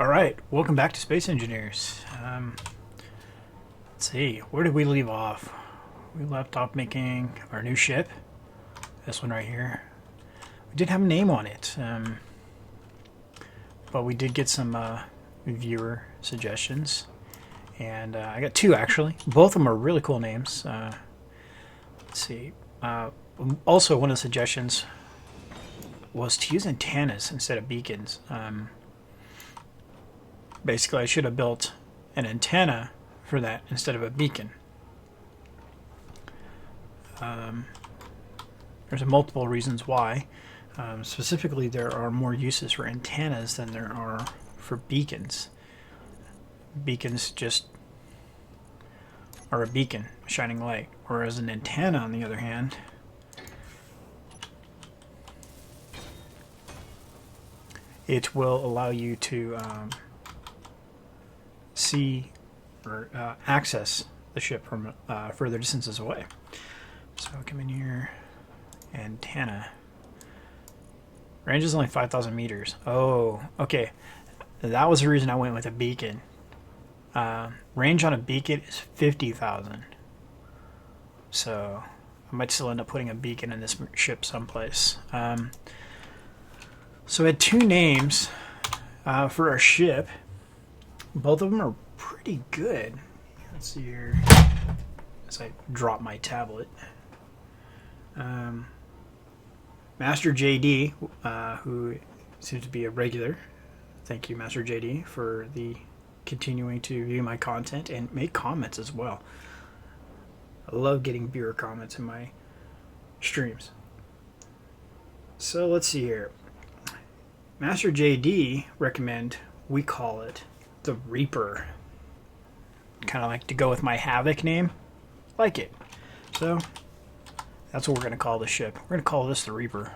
Alright, welcome back to Space Engineers. Let's see, where did we leave off? We left off making our new ship. This one right here. We did have a name on it, but we did get some viewer suggestions. And I got two actually. Both of them are really cool names. Let's see. Also, one of the suggestions was to use antennas instead of beacons. Basically, I should have built an antenna for that instead of a beacon. There's multiple reasons why. Specifically, there are more uses for antennas than there are for beacons. Beacons just are a beacon, a shining light, whereas an antenna, on the other hand, it will allow you to see or access the ship from further distances away. So come in here, antenna. Range is only 5,000 meters. Oh, okay. That was the reason I went with a beacon. Range on a beacon is 50,000. So I might still end up putting a beacon in this ship someplace. So we had two names for our ship. Both of them are pretty good. Let's see here. As I drop my tablet. Master JD, who seems to be a regular. Thank you, Master JD, for the continuing to view my content and make comments as well. I love getting viewer comments in my streams. So let's see here. Master JD recommend we call it the Reaper. Kind of like to go with my Havoc name. Like it. So that's what we're going to call the ship. We're going to call this the Reaper.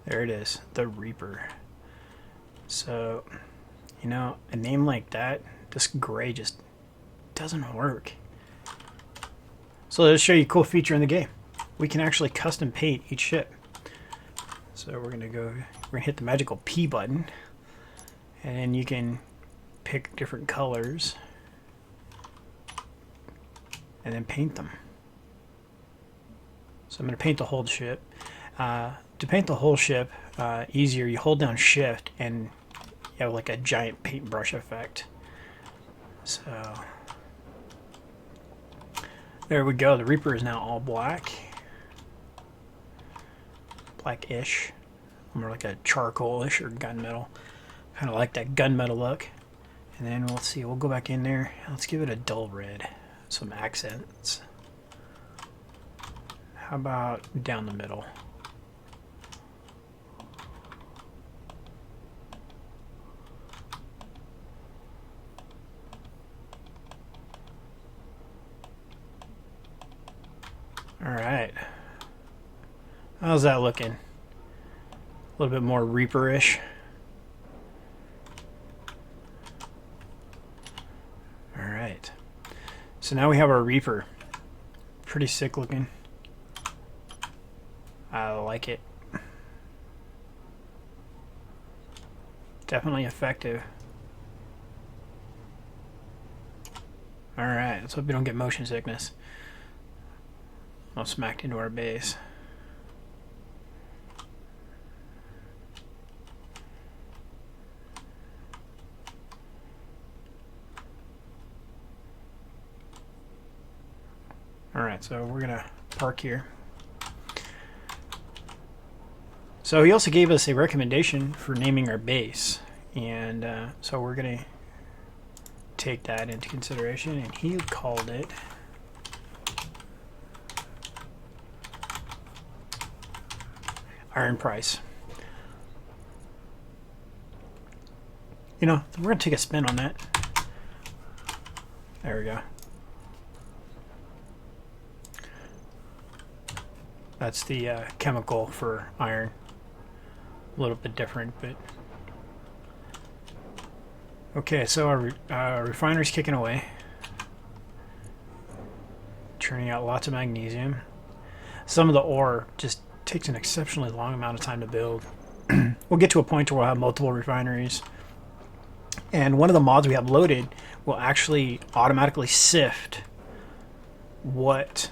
There it is, the Reaper. So, you know, a name like that, this gray just doesn't work. So let's show you a cool feature in the game. We can actually custom paint each ship. So we're gonna hit the magical P button, and you can pick different colors and then paint them. So I'm gonna paint the whole ship. To paint the whole ship easier, you hold down Shift and you have like a giant paintbrush effect. So there we go. The Reaper is now all black. Blackish. More like a charcoalish or gunmetal. Kind of like that gunmetal look. And then let's see, we'll go back in there. Let's give it a dull red. Some accents. How about down the middle? Alright. How's that looking? A little bit more Reaper-ish. Alright. So now we have our Reaper. Pretty sick looking. I like it. Definitely effective. Alright, let's hope we don't get motion sickness. All smacked into our base. Alright, so we're gonna park here. So he also gave us a recommendation for naming our base, and so we're gonna take that into consideration, and he called it Iron Price. You know, we're gonna take a spin on that. There we go. That's the chemical for iron. A little bit different, but okay. So our refinery's kicking away. churning out lots of magnesium. Some of the ore just takes an exceptionally long amount of time to build. We'll get to a point where we'll have multiple refineries. And one of the mods we have loaded will actually automatically sift what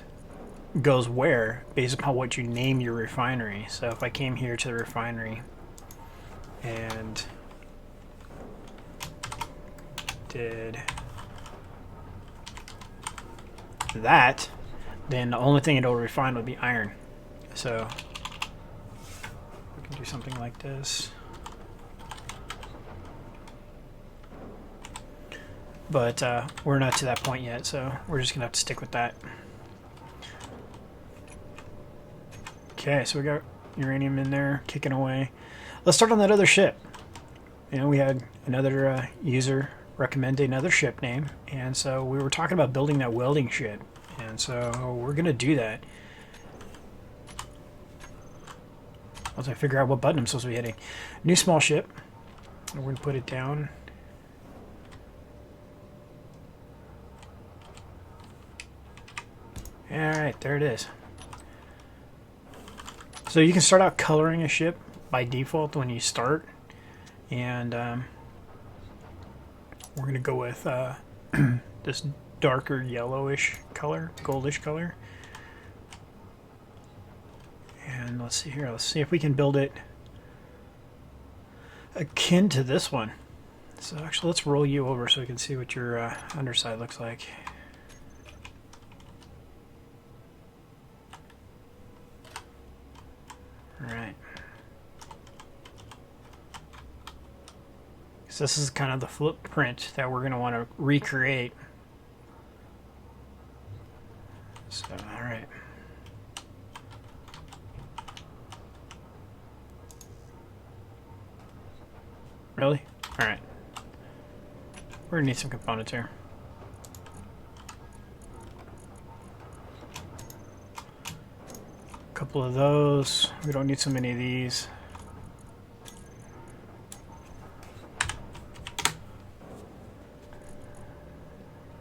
goes where based upon what you name your refinery. So if I came here to the refinery and did that, then the only thing it'll refine would be iron. So we can do something like this. But we're not to that point yet, so we're just gonna have to stick with that. Okay, so we got uranium in there, kicking away. Let's start on that other ship. You know, we had another user recommend another ship name, and so we were talking about building that welding ship, and so we're gonna do that. Once I figure out what button I'm supposed to be hitting. New small ship. We're gonna put it down. Alright, there it is. So you can start out coloring a ship by default when you start, and we're going to go with this darker yellowish color, goldish color. And let's see here, let's see if we can build it akin to this one. So actually let's roll you over so we can see what your underside looks like. Alright. So this is kind of the footprint that we're going to want to recreate. So, alright. Really? Alright. We're going to need some components here. Couple of those. We don't need so many of these.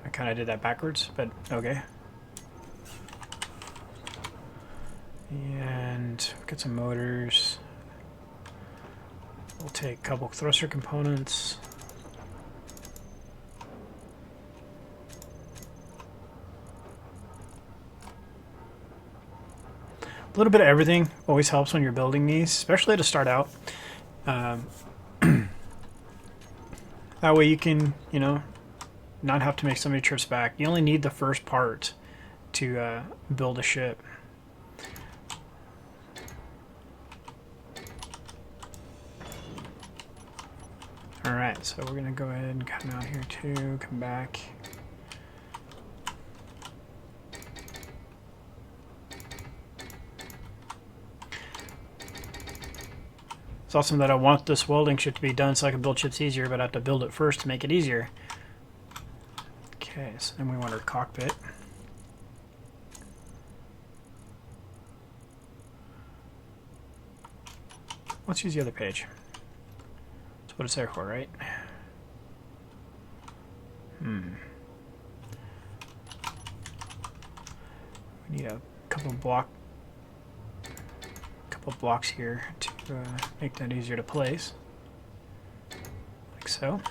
I kind of did that backwards, but okay. And get some motors. We'll take a couple thruster components. A little bit of everything always helps when you're building these, especially to start out. That way you can, you know, not have to make so many trips back. You only need the first part to build a ship. Alright, so we're going to go ahead and come out here too, come back. It's awesome that I want this welding ship to be done so I can build ships easier, but I have to build it first to make it easier. Okay, so then we want our cockpit. Let's use the other page. That's what it's there for, right? We need a couple blocks here to make that easier to place, like so.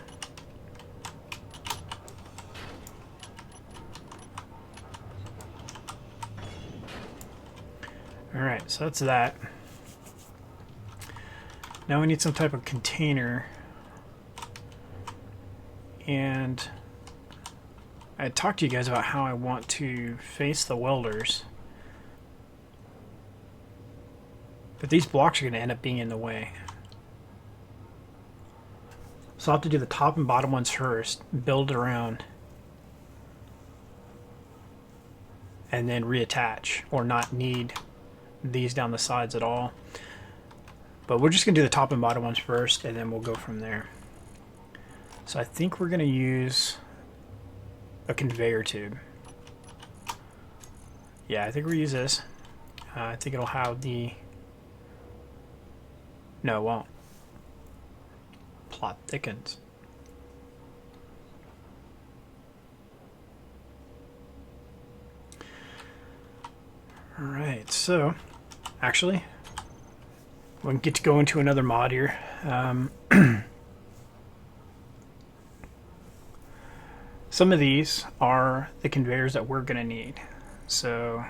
Alright, so that's that. Now we need some type of container, and I talked to you guys about how I want to face the welders. But these blocks are going to end up being in the way. So I'll have to do the top and bottom ones first, build around, and then reattach, or not need these down the sides at all. But we're just going to do the top and bottom ones first, and then we'll go from there. So I think we're going to use a conveyor tube. Yeah, I think we'll use this. I think it'll have the... No, it won't. Plot thickens. Alright, so actually We'll get to go into another mod here. Some of these are the conveyors that we're going to need. So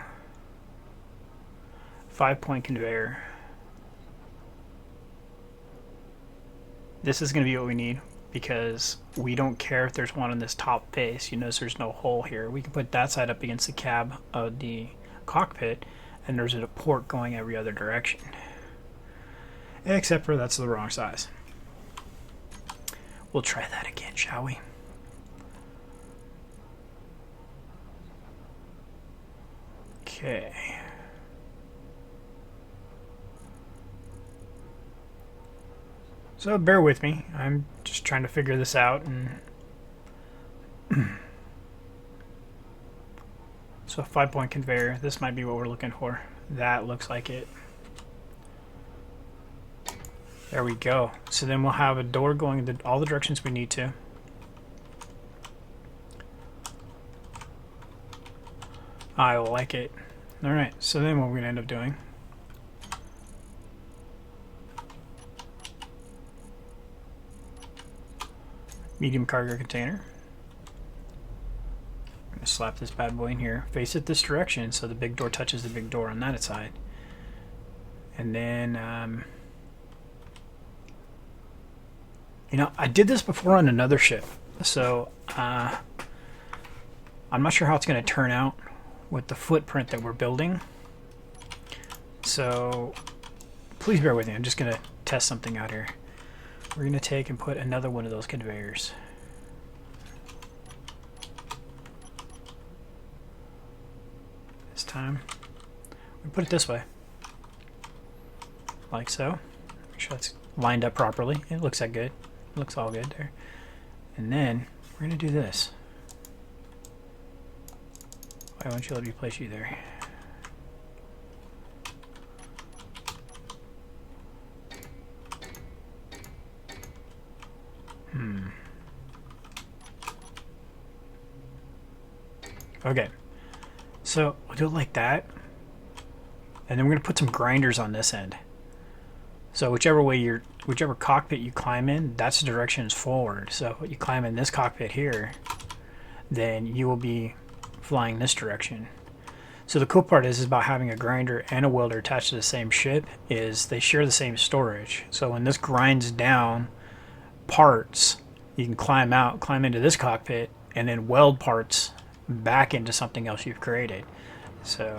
5-point conveyor. This is going to be what we need because we don't care if there's one on this top face. You notice there's no hole here. We can put that side up against the cab of the cockpit, and there's a port going every other direction. Except for that's the wrong size. We'll try that again, shall we? Okay. So bear with me. I'm just trying to figure this out. And so a 5-point conveyor. This might be what we're looking for. That looks like it. There we go. So then we'll have a door going in all the directions we need to. I like it. Alright, so then what we're going to end up doing, medium cargo container. I'm going to slap this bad boy in here, face it this direction so the big door touches the big door on that side. And then, you know, I did this before on another ship, so I'm not sure how it's going to turn out with the footprint that we're building. So please bear with me. I'm just going to test something out here. We're going to take and put another one of those conveyors. This time we put it this way, like so. Make sure it's lined up properly. It looks that good. It looks all good there. And then we're going to do this. Why won't you let me place you there? Okay. So we'll do it like that. And then we're going to put some grinders on this end. So whichever cockpit you climb in, that's the direction is forward. So if you climb in this cockpit here, then you will be flying this direction. So the cool part is about having a grinder and a welder attached to the same ship is they share the same storage. So when this grinds down parts, you can climb into this cockpit and then weld parts back into something else you've created. So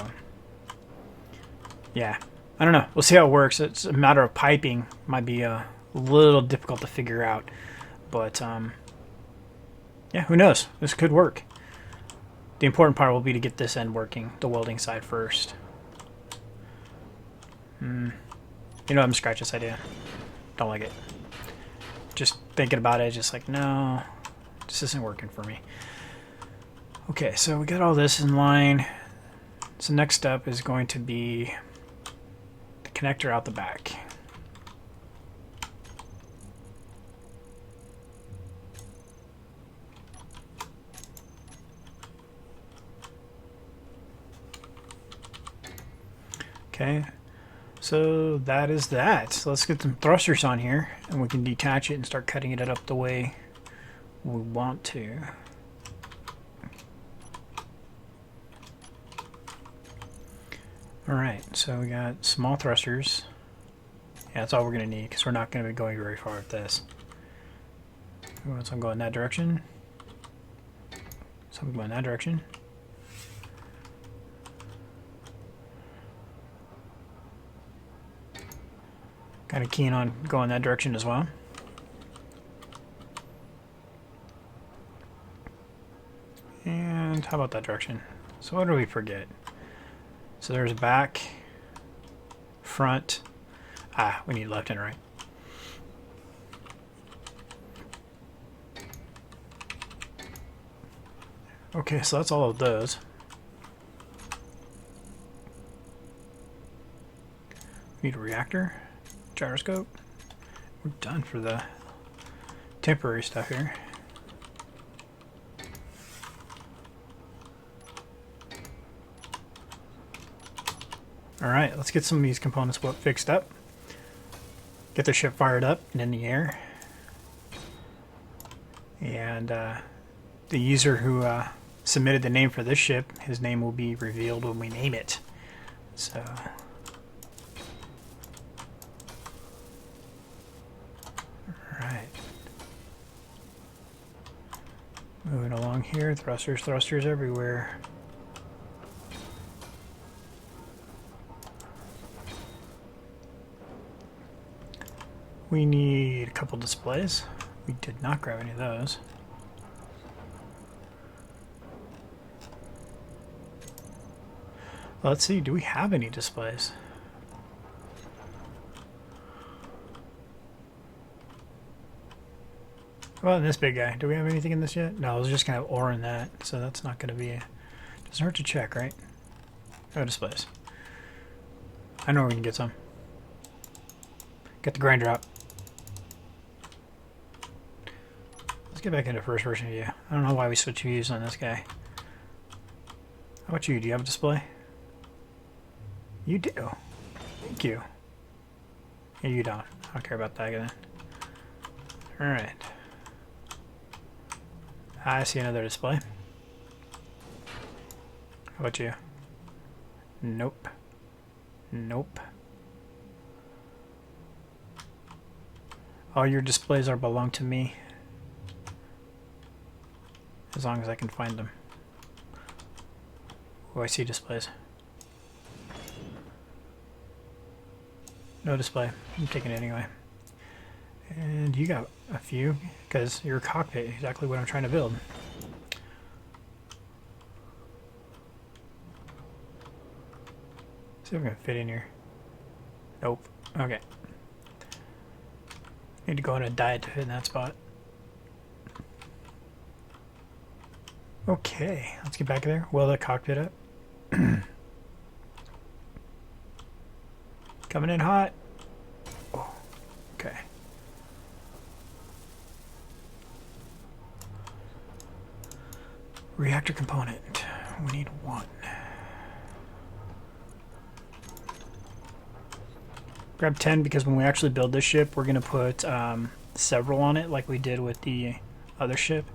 yeah, I don't know. We'll see how it works. It's a matter of piping. Might be a little difficult to figure out, but yeah, who knows? This could work. The important part will be to get this end working, the welding side first. You know, I'm scratch this idea. Don't like it. Just thinking about it, just like, no, this isn't working for me. Okay, so we got all this in line. So next step is going to be the connector out the back. Okay, so that is that. So let's get some thrusters on here and we can detach it and start cutting it up the way we want to. Alright, so we got small thrusters. Yeah, that's all we're going to need because we're not going to be going very far with this. So I'm going that direction. So I'm going that direction. Kind of keen on going that direction as well. And how about that direction? So what do we forget? So there's back, front. We need left and right. Okay, so that's all of those. Need a reactor. Gyroscope. We're done for the temporary stuff here. Alright, let's get some of these components fixed up. get the ship fired up and in the air. And the user who submitted the name for this ship, his name will be revealed when we name it. So, alright. Moving along here, thrusters everywhere. We need a couple displays. We did not grab any of those. Let's see, do we have any displays? Well, in this big guy, do we have anything in this yet? No, I was just gonna have ore in that, so that's not gonna be doesn't hurt to check, right? No displays. I know we can get some. Get the grinder out. Let's get back into first person view. I don't know why we switch views on this guy. How about you? Do you have a display? You do. Thank you. Yeah, you don't. I don't care about that then. Alright. I see another display. How about you? Nope. Nope. All your displays are belong to me. As long as I can find them. Oh, I see displays. No display. I'm taking it anyway. And you got a few, because your cockpit is exactly what I'm trying to build. See if we can fit in here. Nope. Okay. Need to go on a diet to fit in that spot. Okay, let's get back there. Weld that cockpit up. Coming in hot. Oh, okay. Reactor component. We need one. Grab 10 because when we actually build this ship, we're going to put several on it like we did with the other ship.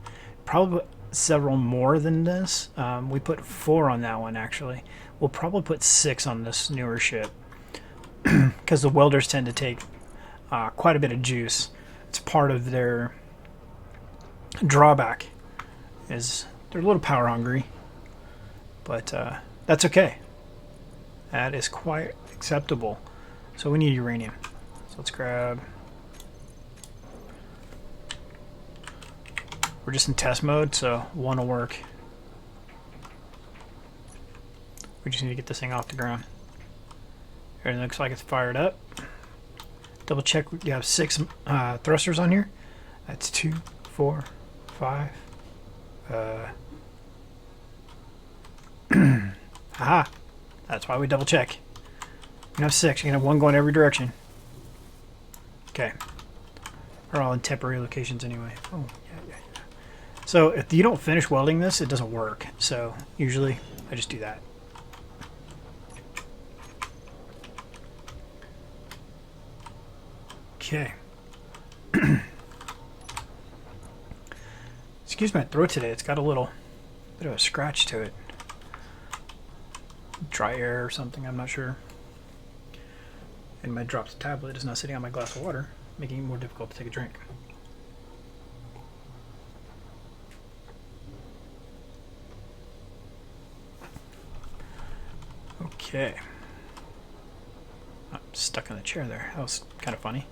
Probably several more than this. We put 4 on that one actually. We'll probably put 6 on this newer ship because the welders tend to take quite a bit of juice. It's part of their drawback is they're a little power hungry, but that's okay. That is quite acceptable. So we need uranium. So let's grab. We're just in test mode, so one will work. We just need to get this thing off the ground. Everything looks like it's fired up. Double check. You have 6 thrusters on here. That's 2, 4, 5. Aha! That's why we double check. You can have 6. You can have 1 going every direction. Okay. They're all in temporary locations anyway. Oh, yeah. So if you don't finish welding this, it doesn't work. So usually I just do that. Okay. Excuse my throat today. It's got a little bit of a scratch to it. Dry air or something, I'm not sure. And my drops tablet is now sitting on my glass of water, making it more difficult to take a drink. Okay. I'm stuck in the chair there. That was kind of funny.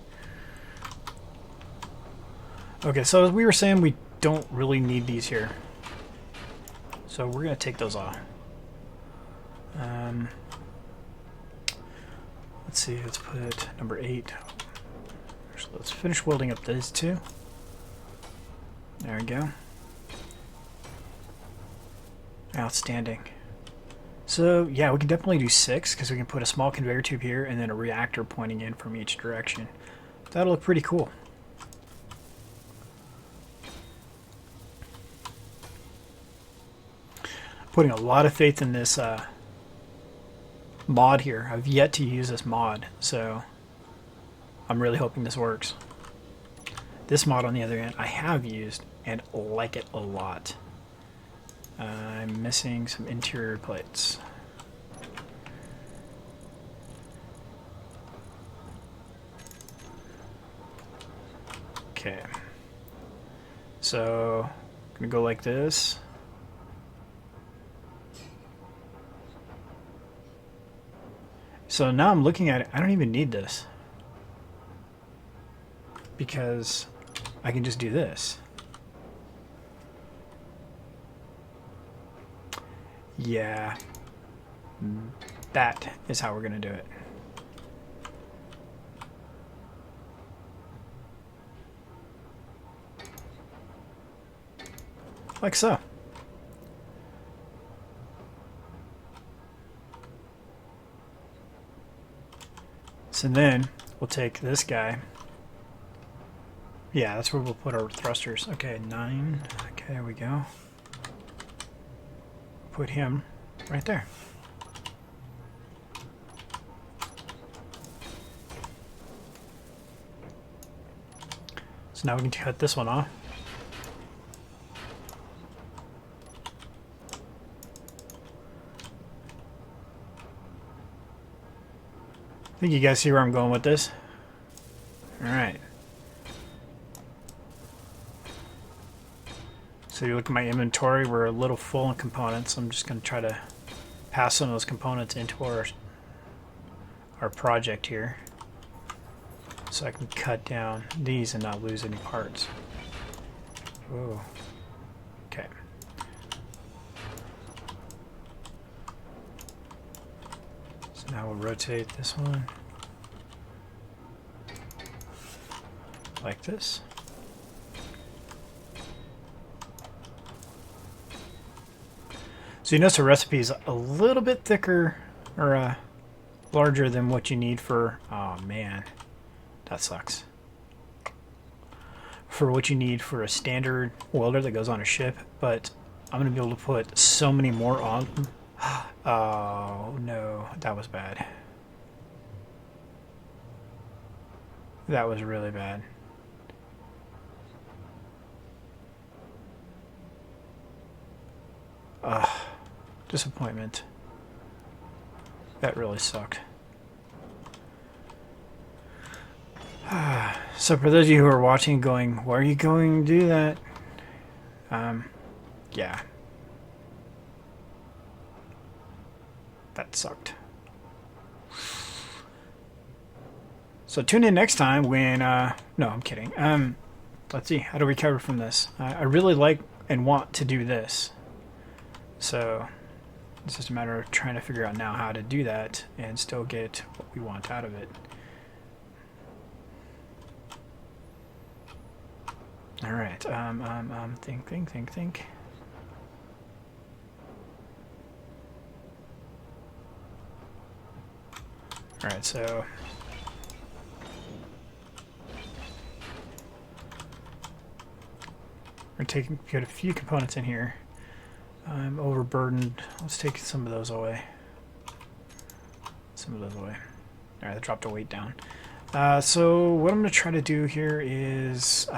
Okay, so as we were saying, we don't really need these here. So we're going to take those off. Let's see, let's put number 8. So let's finish welding up these 2. There we go. Outstanding. So yeah, we can definitely do 6 because we can put a small conveyor tube here and then a reactor pointing in from each direction. That'll look pretty cool. Putting a lot of faith in this mod here. I've yet to use this mod, so I'm really hoping this works. This mod, on the other hand, I have used and like it a lot. I'm missing some interior plates. Okay. So, I'm gonna go like this. So now I'm looking at it, I don't even need this. Because I can just do this. Yeah. That is how we're gonna do it. Like so. So then we'll take this guy. Yeah, that's where we'll put our thrusters. Okay, 9. Okay, there we go. Put him right there. So now we can cut this one off. I think you guys see where I'm going with this. Alright. So you look at my inventory, we're a little full on components. I'm just going to try to pass some of those components into our project here. So I can cut down these and not lose any parts. Whoa. Okay. So now we'll rotate this one like this. So you notice the recipe is a little bit thicker or larger than what you need for, oh man, that sucks. For what you need for a standard welder that goes on a ship, but I'm going to be able to put so many more on. Oh no, that was bad. That was really bad. Disappointment. That really sucked. So for those of you who are watching going, why are you going to do that? Yeah. That sucked. So tune in next time when, no, I'm kidding. Let's see, how to recover from this. I really like and want to do this. So it's just a matter of trying to figure out now how to do that and still get what we want out of it. All right. Think. All right. So we're taking got a few components in here. I'm overburdened. Let's take some of those away. All right, I dropped the weight down. So what I'm going to try to do here is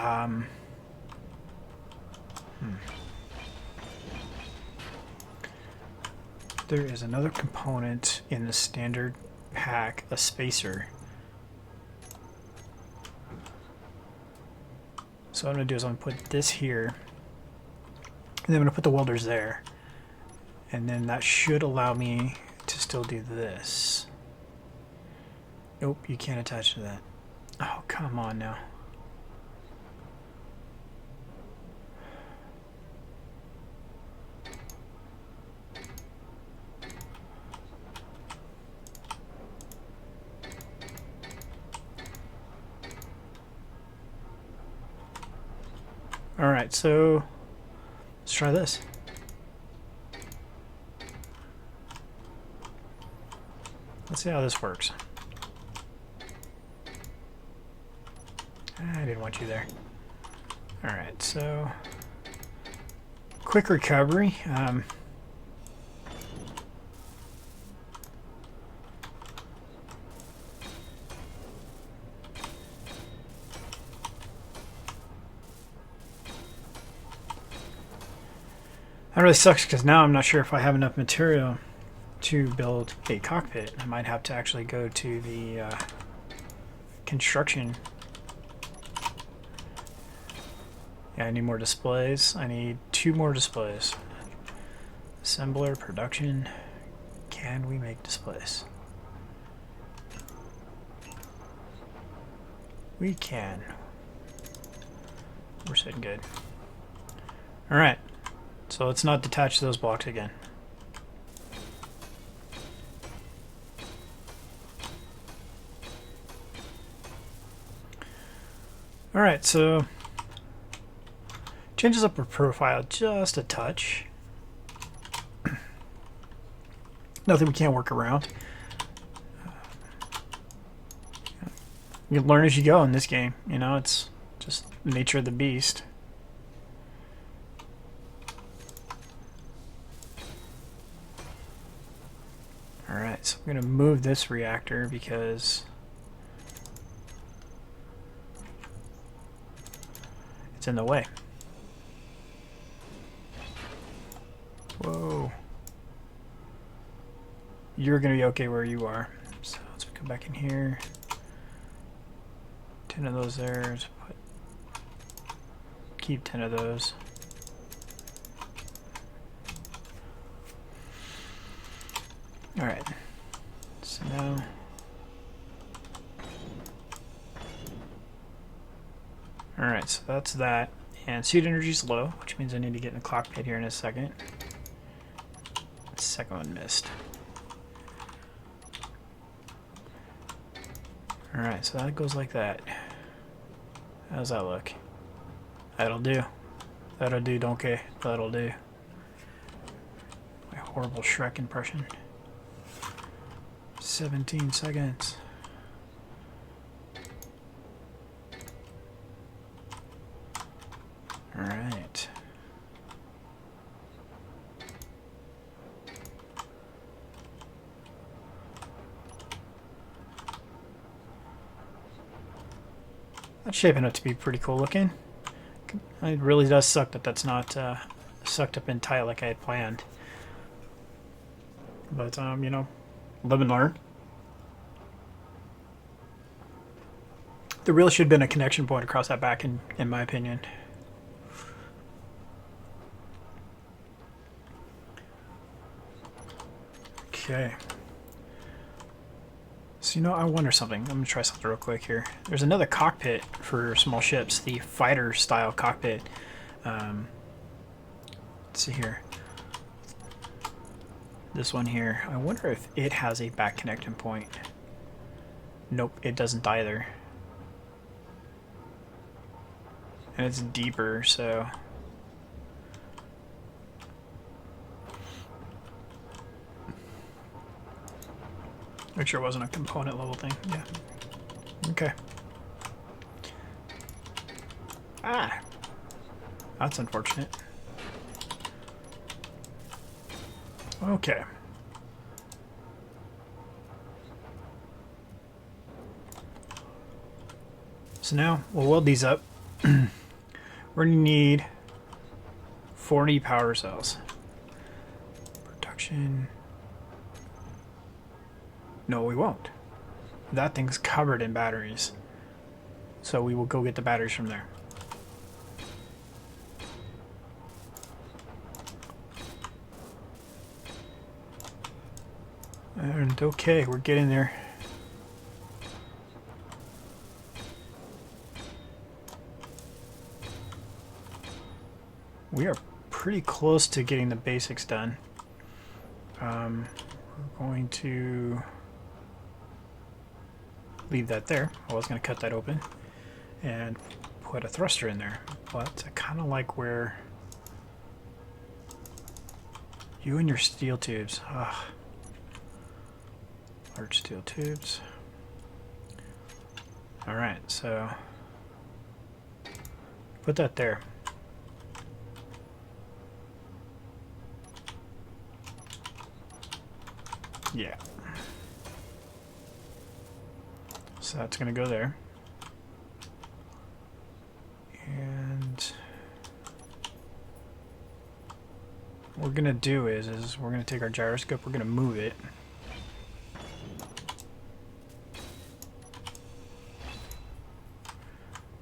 there is another component in the standard pack, a spacer. So what I'm going to do is I'm going to put this here, and then I'm going to put the welders there. And then that should allow me to still do this. Nope, you can't attach to that. Oh, come on now. Alright, so let's try this. Let's see how this works. I didn't want you there. Alright, so quick recovery. That really sucks because now I'm not sure if I have enough material to build a cockpit. I might have to actually go to the construction. Yeah, I need more displays. I need 2 more displays. Assembler, production. Can we make displays? We can. We're sitting good. Alright, so let's not detach those blocks again. Alright, so changes up our profile just a touch. Nothing we can't work around. You learn as you go in this game, you know, it's just the nature of the beast. Alright, so I'm going to move this reactor because it's in the way. Whoa. You're going to be okay where you are. So let's come back in here. 10 of those there. Keep 10 of those. Alright. So now alright, so that's that. And suit energy's low, which means I need to get in the cockpit here in a second. The second one missed. Alright, so that goes like that. How does that look? That'll do. That'll do, donkey. That'll do. My horrible Shrek impression. 17 seconds. Alright. That's shaping up to be pretty cool looking. It really does suck that that's not sucked up in tight like I had planned. But, you know, live and learn. There really should have been a connection point across that back, in my opinion. Okay. So, you know, I wonder something. I'm going to try something real quick here. There's another cockpit for small ships, the fighter style cockpit. Let's see here. This one here. I wonder if it has a back connection point. Nope, it doesn't either. And it's deeper, so... Make sure it wasn't a component level thing. Yeah. Okay. Ah! That's unfortunate. Okay. So now we'll weld these up. We're going to need 40 power cells. Production. No, we won't. That thing's covered in batteries. So we will go get the batteries from there. And okay, we're getting there. We are pretty close to getting the basics done. We're going to leave that there. I was going to cut that open and put a thruster in there, but I kind of like where you and your steel tubes. Ugh. Large steel tubes. Alright, so put that there. Yeah. So that's going to go there. And what we're gonna do is we're gonna take our gyroscope, we're gonna move it.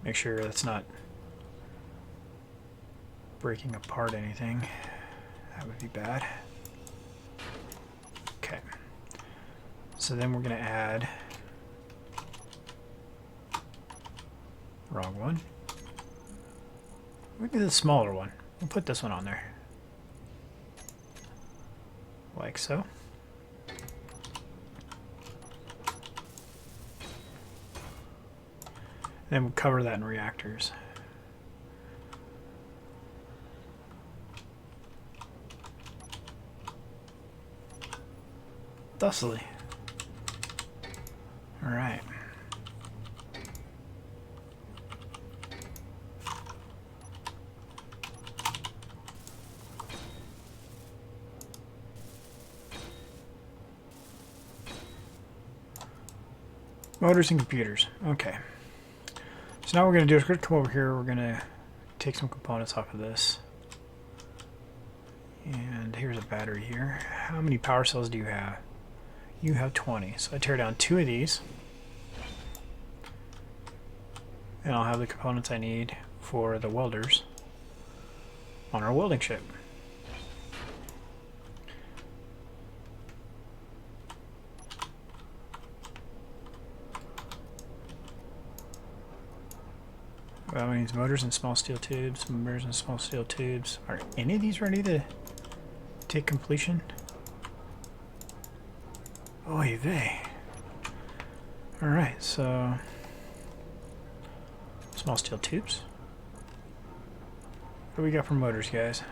Make sure that's not breaking apart anything. That would be bad. Okay. So then we're gonna add, wrong one. Maybe the smaller one. We'll put this one on there. Like so. Then we'll cover that in reactors. Thusly. All right. Motors and computers. Okay. So now what we're going to do is we're going to come over here. We're going to take some components off of this. And here's a battery here. How many power cells do you have? You have 20. So I tear down 2 of these. And I'll have the components I need for the welders on our welding ship. That means motors and small steel tubes, motors and small steel tubes. Are any of these ready to take completion? Oy vey. Alright, so small steel tubes. What do we got for motors, guys?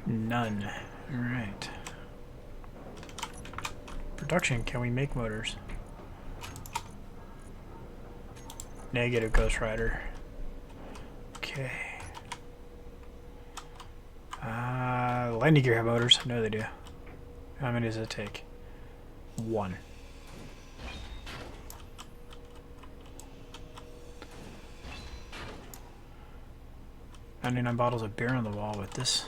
None. Alright. Production, can we make motors? Negative, Ghost Rider. Okay. Landing gear have motors? No, they do. How many does it take? 1. I mean, 99 bottles of beer on the wall with this.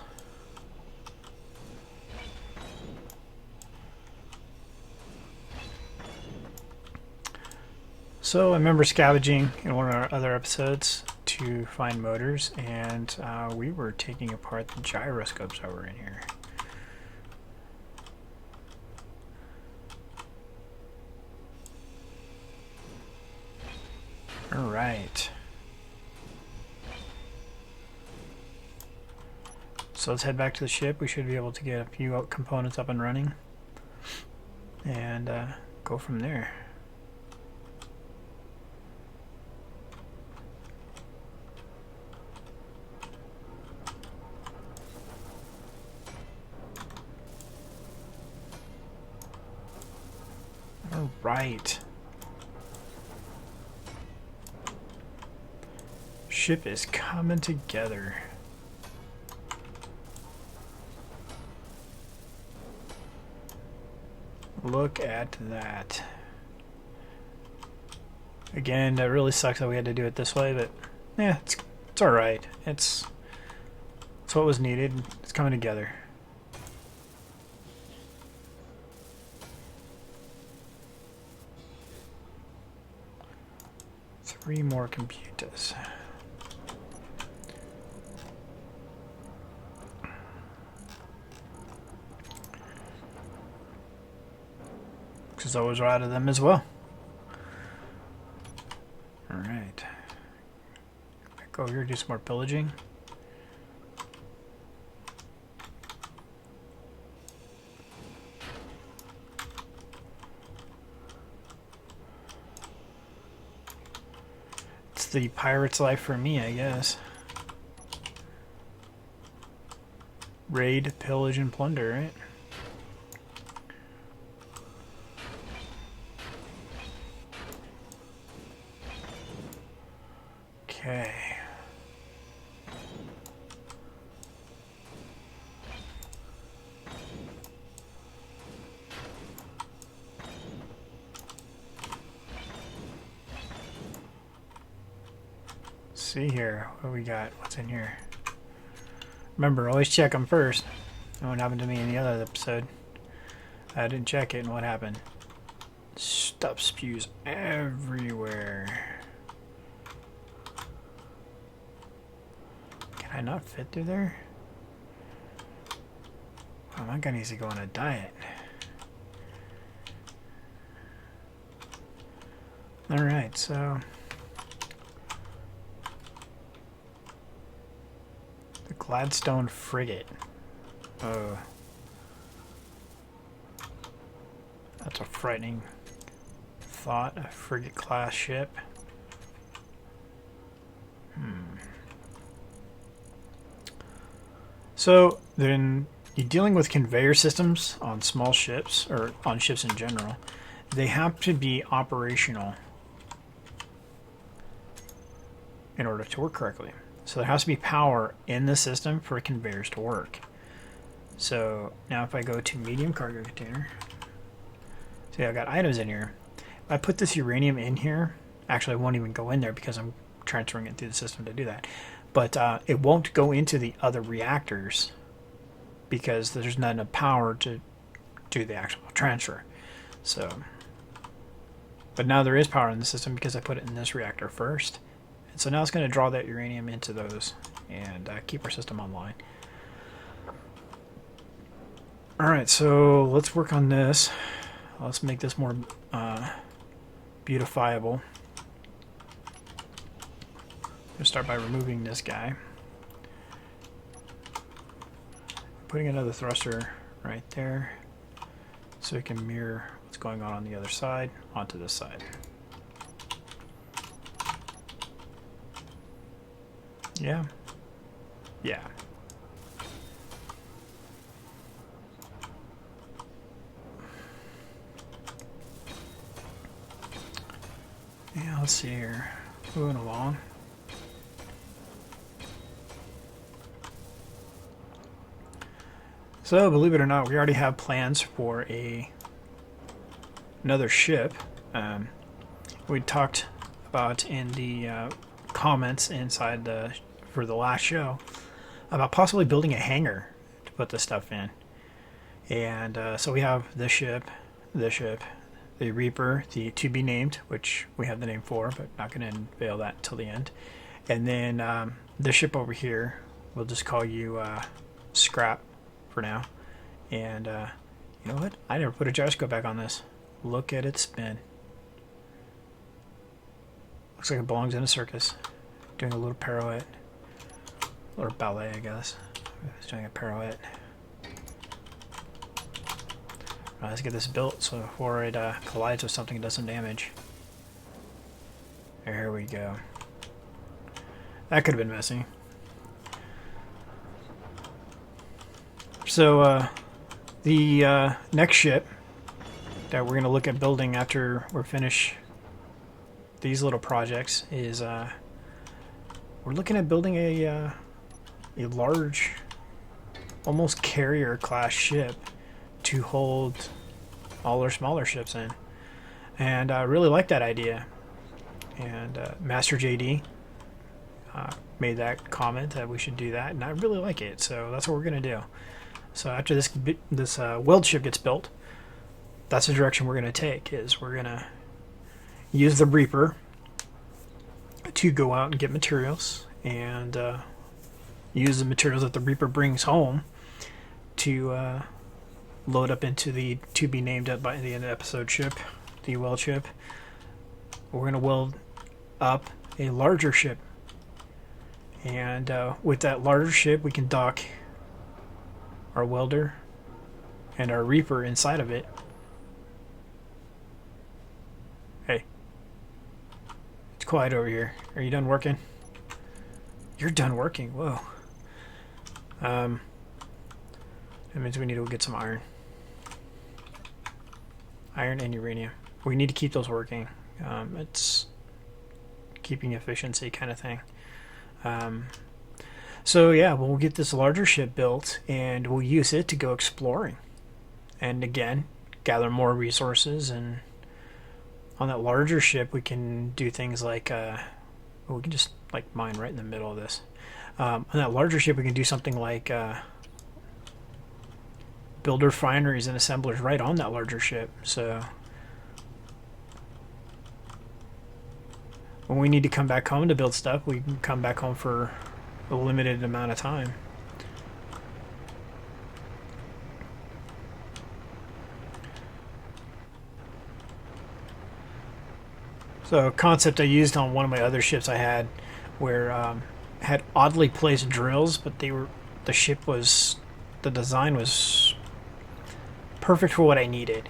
So I remember scavenging in one of our other episodes to find motors, and we were taking apart the gyroscopes that were in here. All right. So let's head back to the ship. We should be able to get a few components up and running and go from there. All right. Ship is coming together. Look at that. Again, that really sucks that we had to do it this way, but yeah, it's all right. It's what was needed. It's coming together. Three more computers. Because I was out of them as well. Alright. Go over here, do some more pillaging. It's the pirate's life for me, I guess. Raid, pillage, and plunder, right? Okay. see here. What we got? What's in here? Remember, always check them first. What happened to me in the other episode? I didn't check it, and what happened? Stuff spews everywhere. Can I not fit through there? Oh, my guy needs to go on a diet. Alright, so... the Gladstone frigate. Oh. That's a frightening thought. A frigate class ship. So, then you're dealing with conveyor systems on small ships, or on ships in general. They have to be operational in order to work correctly. So there has to be power in the system for conveyors to work. So now if I go to medium cargo container, see I've got items in here. If I put this uranium in here, actually I won't even go in there because I'm transferring it through the system to do that. But it won't go into the other reactors because there's not enough power to do the actual transfer. So, but now there is power in the system because I put it in this reactor first. And so now it's going to draw that uranium into those and keep our system online. Alright, so let's work on this. Let's make this more beautifiable. We'll start by removing this guy. Putting another thruster right there so we can mirror what's going on the other side onto this side. Yeah. Yeah. Yeah, let's see here. Moving along. So, believe it or not, we already have plans for another ship. We talked about in the comments inside for the last show about possibly building a hangar to put this stuff in. And so we have this ship, the Reaper, the to be named, which we have the name for, but not going to unveil that until the end. And then this ship over here, we'll just call you Scrap for now. And you know what? I never put a gyroscope back on this. Look at it spin. Looks like it belongs in a circus. Doing a little pirouette. Or ballet, I guess. It's doing a pirouette. Right, let's get this built so before it collides with something it does some damage. There we go. That could have been messy. So the next ship that we're going to look at building after we're finished these little projects is we're looking at building a large, almost carrier class ship to hold all our smaller ships in. And I really like that idea. And Master JD made that comment that we should do that, and I really like it, so that's what we're going to do. So after this weld ship gets built, that's the direction we're going to take, is we're going to use the Reaper to go out and get materials, and use the materials that the Reaper brings home to load up into the to be named up by the end of the episode ship, the weld ship. We're going to weld up a larger ship, and with that larger ship we can dock our welder and our Reaper inside of it. Hey, it's quiet over here. Are you done working? You're done working. Whoa. That means we need to go get some iron. Iron and uranium. We need to keep those working. It's keeping efficiency kind of thing. So yeah, we'll get this larger ship built and we'll use it to go exploring. And again, gather more resources, and on that larger ship we can do things like we can just like mine right in the middle of this. On that larger ship, we can do something like build refineries and assemblers right on that larger ship. So when we need to come back home to build stuff, we can come back home for a limited amount of time. So a concept I used on one of my other ships I had, where had oddly placed drills, but the design was perfect for what I needed,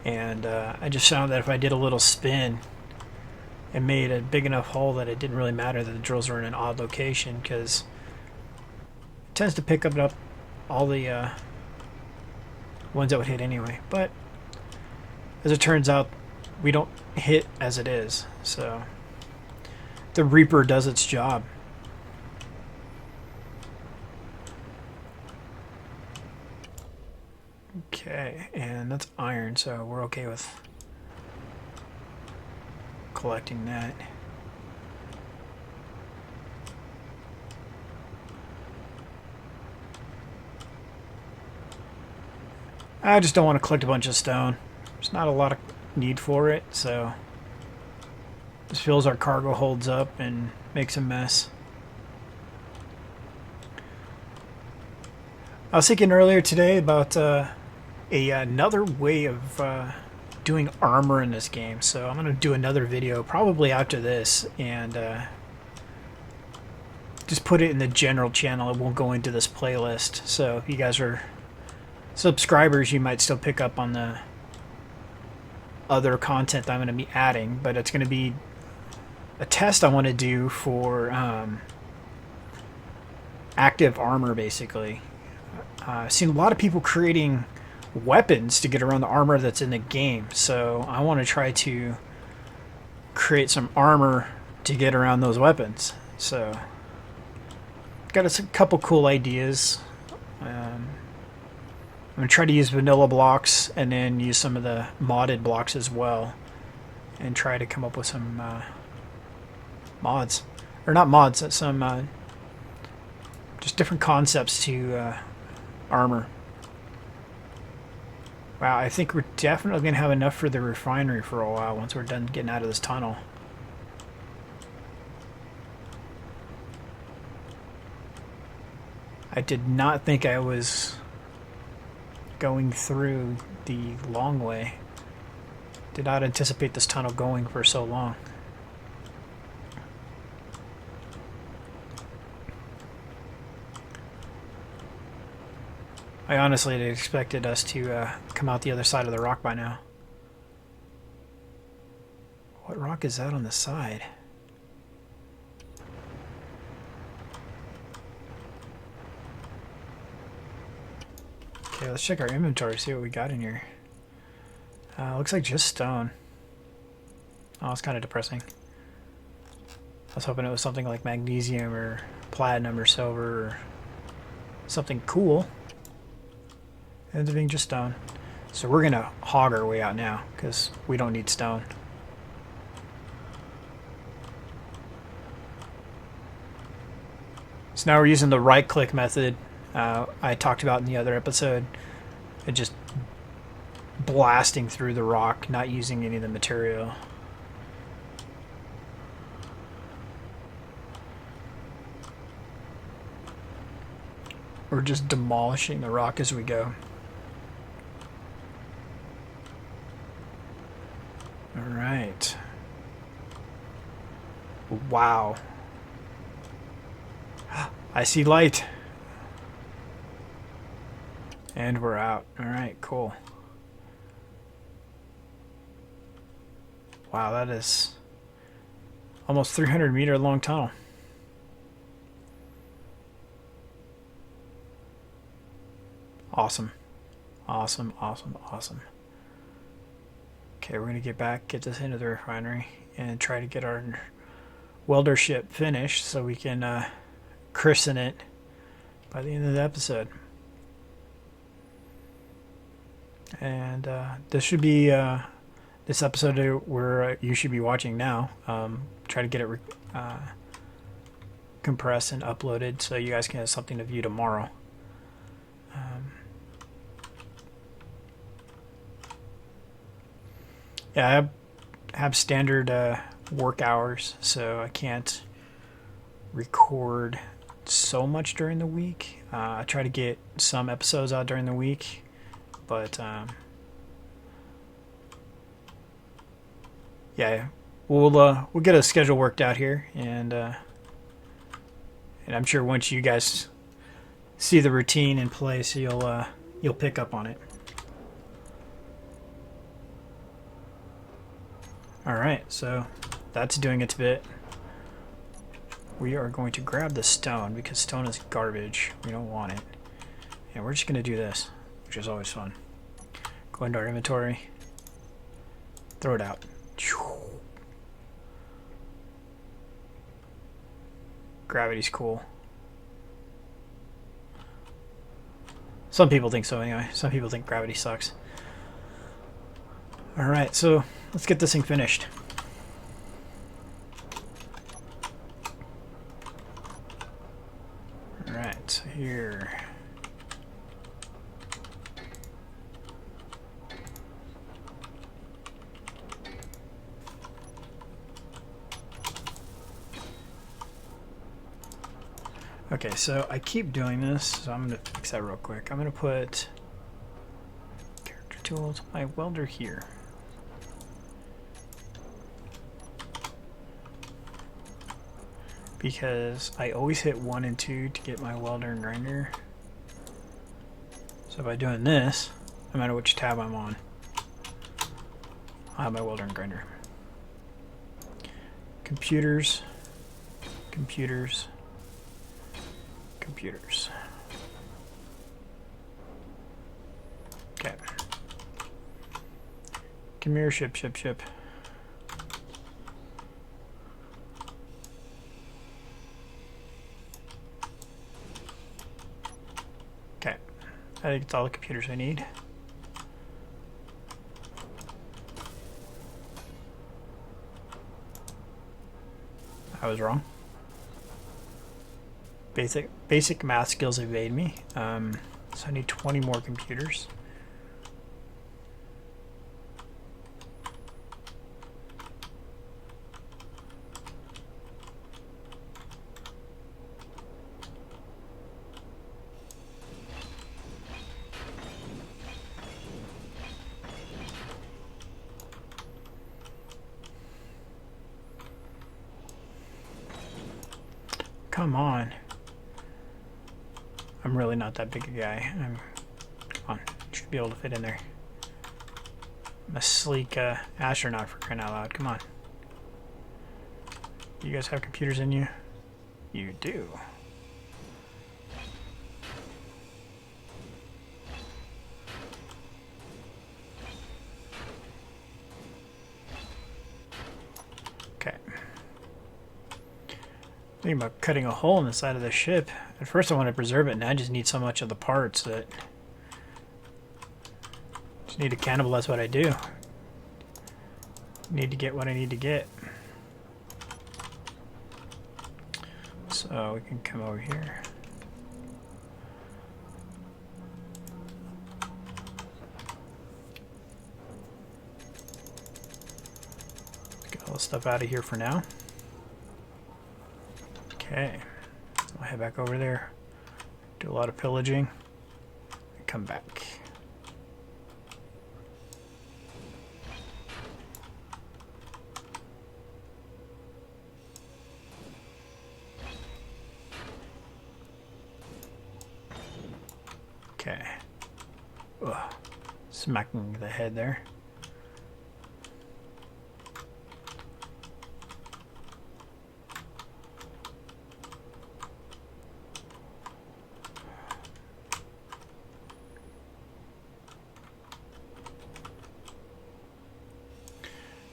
and I just found that if I did a little spin and made a big enough hole, that it didn't really matter that the drills were in an odd location, because it tends to pick up all the ones that would hit anyway. But as it turns out, we don't hit as it is, so the Reaper does its job. Okay, and that's iron, so we're okay with collecting that. I just don't want to collect a bunch of stone. There's not a lot of need for it, so this fills our cargo holds up and makes a mess. I was thinking earlier today about another way of doing armor in this game, so I'm going to do another video probably after this, and just put it in the general channel. It won't go into this playlist, so if you guys are subscribers, you might still pick up on the other content I'm going to be adding, but it's going to be a test I want to do for active armor, basically. I've seen a lot of people creating weapons to get around the armor that's in the game, so I want to try to create some armor to get around those weapons. So got a couple cool ideas. I'm going to try to use vanilla blocks and then use some of the modded blocks as well, and try to come up with some mods. Or not mods, some just different concepts to armor. Wow, I think we're definitely going to have enough for the refinery for a while once we're done getting out of this tunnel. I did not think I was going through the long way. Did not anticipate this tunnel going for so long. I honestly had expected us to come out the other side of the rock by now. What rock is that on the side? Okay, let's check our inventory, see what we got in here. Looks like just stone. Oh, it's kind of depressing. I was hoping it was something like magnesium or platinum or silver or something cool. It ends up being just stone. So we're going to hog our way out now because we don't need stone. So now we're using the right-click method I talked about in the other episode, and just blasting through the rock, not using any of the material. We're just demolishing the rock as we go. All right. Wow. I see light. And we're out. Alright, cool. Wow, that is almost 300-meter long tunnel. Awesome. Awesome, awesome, awesome. Okay, we're going to get back, get this into the refinery, and try to get our welder ship finished so we can christen it by the end of the episode. And this should be this episode where you should be watching now. Try to get it compressed and uploaded so you guys can have something to view tomorrow. Yeah, I have standard work hours, so I can't record so much during the week. I try to get some episodes out during the week, but yeah, we'll get a schedule worked out here, and I'm sure once you guys see the routine in place, you'll pick up on it. All right, so that's doing its bit. We are going to grab the stone because stone is garbage. We don't want it. And we're just going to do this, which is always fun. Go into our inventory. Throw it out. Gravity's cool. Some people think so anyway. Some people think gravity sucks. Alright, so let's get this thing finished. Alright, so here. Okay, so I keep doing this, so I'm going to fix that real quick. I'm going to put character tools, my welder here. Because I always hit 1 and 2 to get my welder and grinder. So by doing this, no matter which tab I'm on, I'll have my welder and grinder. Computers, computers, computers. Okay. Come here, ship. Okay. I think it's all the computers I need. I was wrong. Basic math skills evade me. So I need 20 more computers. Come on. I'm really not that big a guy. Come on, should be able to fit in there. I'm a sleek astronaut, for crying out loud. Come on. You guys have computers in you? You do. Okay. Thinking about cutting a hole in the side of the ship. At first I want to preserve it, and I just need so much of the parts that just need to cannibalize what I do. Need to get what I need to get. So we can come over here. Get all the stuff out of here for now. Okay, I'll head back over there, do a lot of pillaging, and come back. Okay. Ugh. Smacking the head there.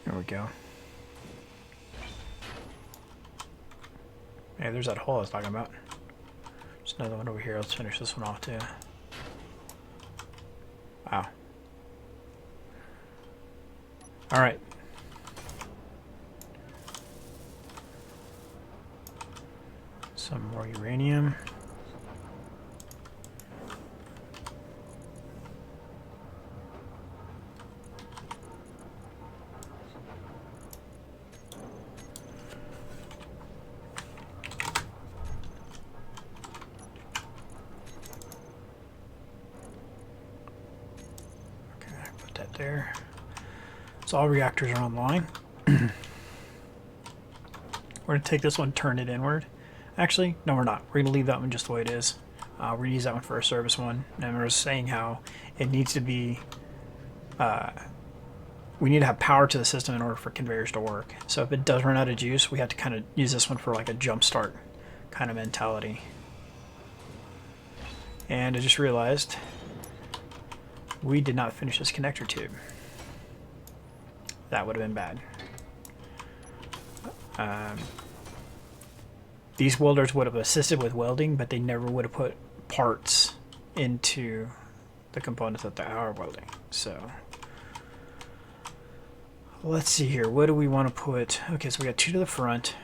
There we go. Hey, there's that hole I was talking about. There's another one over here. Let's finish this one off too. Wow. All right. Some more uranium. There. So all reactors are online. We're going to take this one, turn it inward. Actually, no, we're not. We're going to leave that one just the way it is. We're going to use that one for our service one. And we're saying how it needs to be... we need to have power to the system in order for conveyors to work. So if it does run out of juice, we have to kind of use this one for like a jump start kind of mentality. And I just realized... we did not finish this connector tube. That would have been bad. These welders would have assisted with welding, but they never would have put parts into the components that they are welding. So let's see here. What do we want to put? Okay, so we got 2 to the front,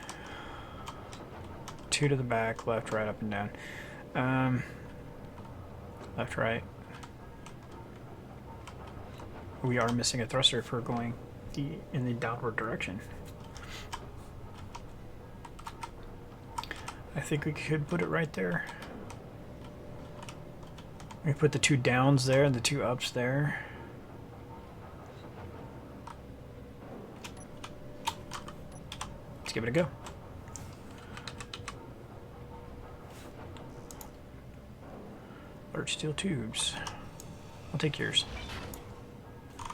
2 to the back, left, right, up, and down. Left, right. We are missing a thruster for going in the downward direction. I think we could put it right there. We put the 2 downs there and the 2 ups there. Let's give it a go. Large steel tubes. I'll take yours.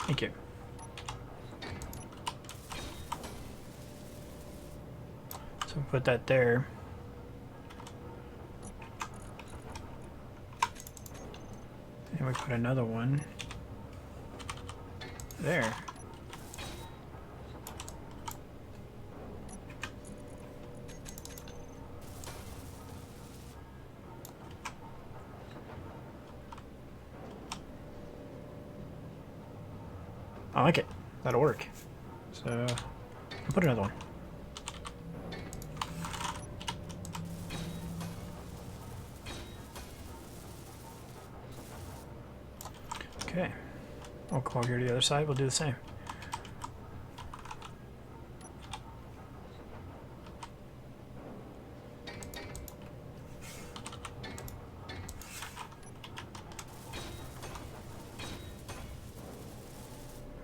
Thank you. So we'll put that there. And we put another one there. I like it. That'll work. So I'll put another one. Okay. I'll come over here to the other side. We'll do the same.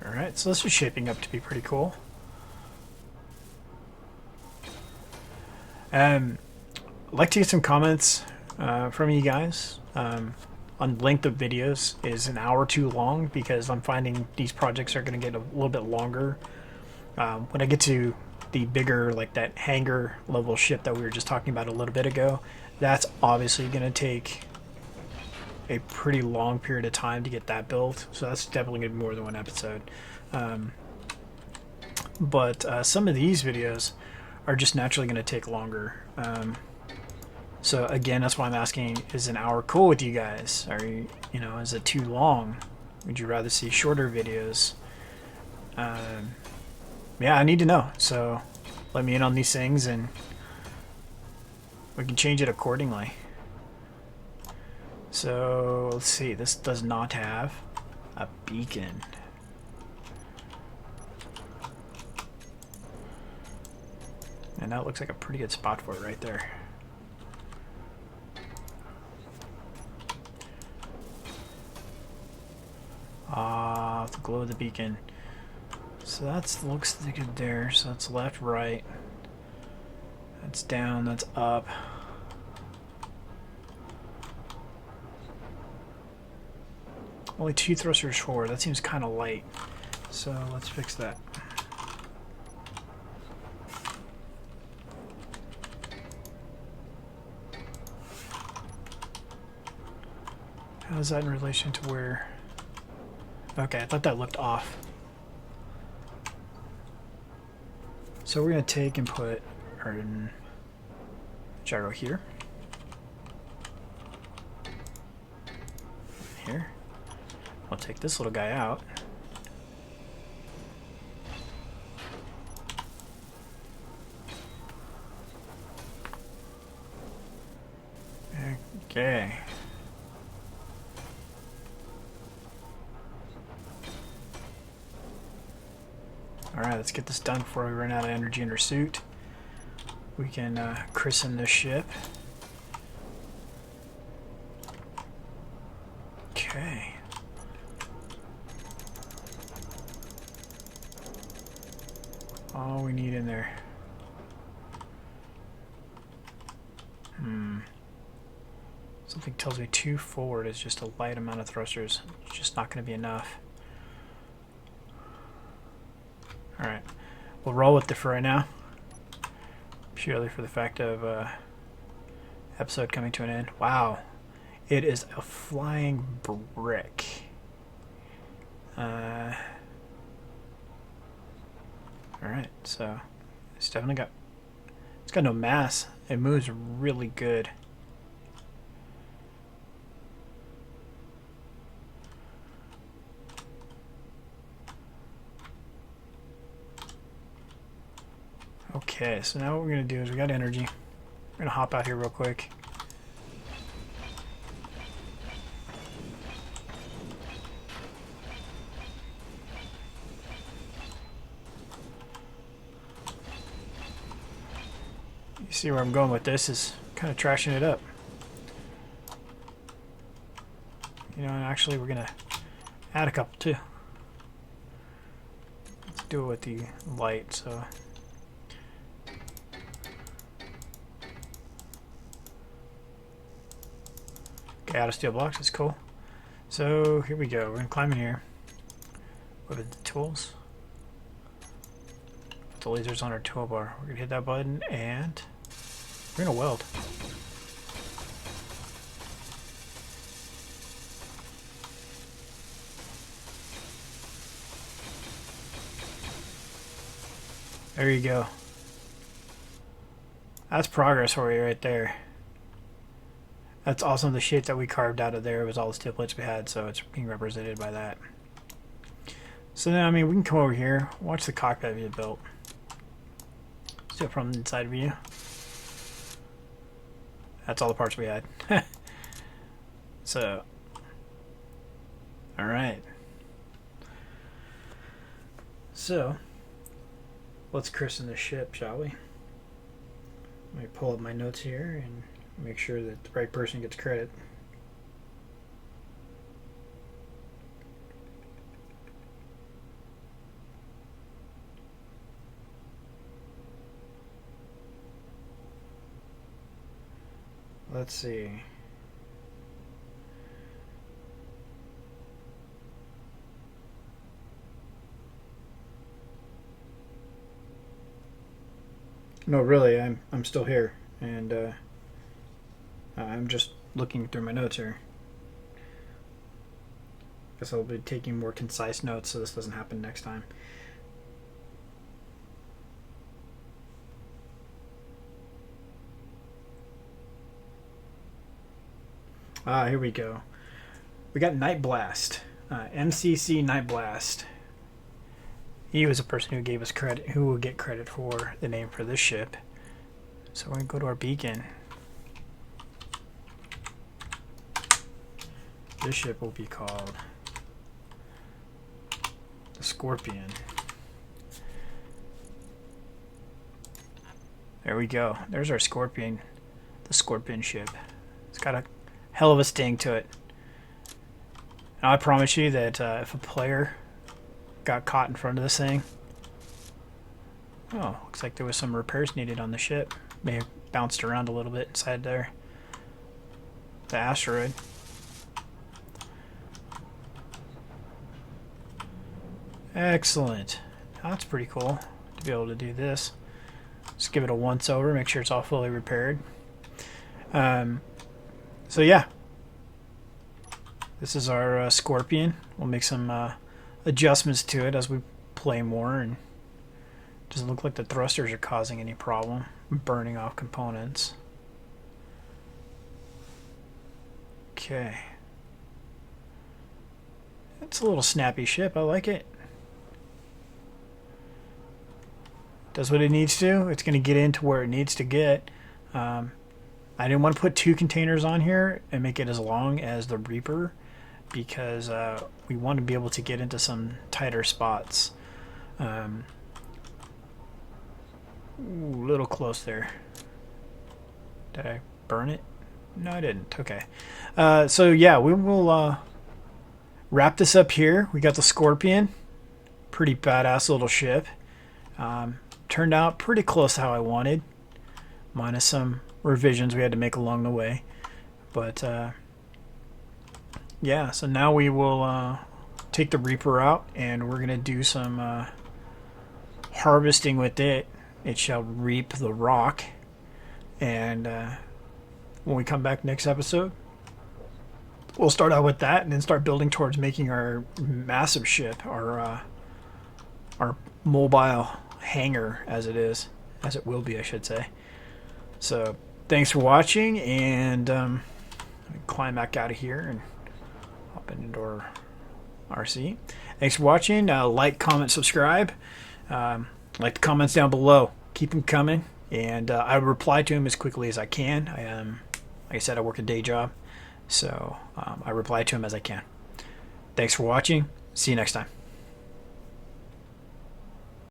Alright, so this is shaping up to be pretty cool. I'd like to get some comments from you guys on length of videos. Is an hour too long? Because I'm finding these projects are going to get a little bit longer. When I get to the bigger, like that hangar level ship that we were just talking about a little bit ago, that's obviously going to take a pretty long period of time to get that built. So that's definitely going to be more than one episode. But some of these videos are just naturally going to take longer. So again, that's why I'm asking, is an hour cool with you guys? Are you, is it too long? Would you rather see shorter videos? Yeah, I need to know. So let me in on these things and we can change it accordingly. So let's see, this does not have a beacon. And that looks like a pretty good spot for it right there. The glow of the beacon. So that looks good there. So that's left, right. That's down, that's up. Only 2 thrusters forward. That seems kind of light. So let's fix that. How is that in relation to where... Okay, I thought that looked off. So we're going to take and put our gyro here. Here. I'll take this little guy out. Okay. Alright, let's get this done before we run out of energy in our suit. We can christen this ship. Okay. All we need in there. Something tells me 2 forward is just a light amount of thrusters. It's just not going to be enough. Alright. We'll roll with it for right now. Purely for the fact of episode coming to an end. Wow. It is a flying brick. Alright, so it's definitely got no mass. It moves really good. Okay, so now what we're going to do is we got energy. We're going to hop out here real quick. You see where I'm going with this is kind of trashing it up. You know, and actually we're going to add a couple too. Let's do it with the light, so... Okay, out of steel blocks, that's cool. So here we go. We're gonna climb in here. What are the tools? Put the lasers on our toolbar. We're gonna hit that button and we're gonna weld. There you go. That's progress for you right there. That's awesome. The shape that we carved out of there was all the steel plates we had, so it's being represented by that. So now, I mean, we can come over here, watch the cockpit we built. Let's do it from the inside view. That's all the parts we had. So, alright. So, let's christen the ship, shall we? Let me pull up my notes here and make sure that the right person gets credit. Let's see. No, really, I'm still here, and I'm just looking through my notes here. Guess I'll be taking more concise notes so this doesn't happen next time. Here we go. We got Night Blast. MCC Night Blast. He was a person who gave us credit, who will get credit for the name for this ship. So we're going to go to our beacon. This ship will be called the Scorpion. There we go. There's our Scorpion. The Scorpion ship. It's got a hell of a sting to it. Now I promise you that if a player got caught in front of this thing... Oh, looks like there was some repairs needed on the ship. May have bounced around a little bit inside there. The asteroid. Excellent. That's pretty cool to be able to do this. Just give it a once over, make sure it's all fully repaired. So yeah, this is our Scorpion. We'll make some adjustments to it as we play more, and it doesn't look like the thrusters are causing any problem burning off components. Okay, it's a little snappy ship. I like it. Does what it needs to. It's going to get into where it needs to get. I didn't want to put 2 containers on here and make it as long as the Reaper, because we want to be able to get into some tighter spots. Ooh, a little close there. Did I burn it? No, I didn't. Okay. So yeah, we will wrap this up here. We got the Scorpion. Pretty badass little ship. Turned out pretty close to how I wanted, minus some revisions we had to make along the way. But yeah, so now we will take the Reaper out, and we're gonna do some harvesting with it. It shall reap the rock, and when we come back next episode, we'll start out with that and then start building towards making our massive ship, our mobile hangar, as it will be, I should say. So thanks for watching, and climb back out of here and hop into our RC. Thanks for watching. Like, comment, subscribe. Like the comments down below. Keep them coming, and I reply to them as quickly as I can. Like I said, I work a day job, so I reply to them as I can. Thanks for watching. See you next time.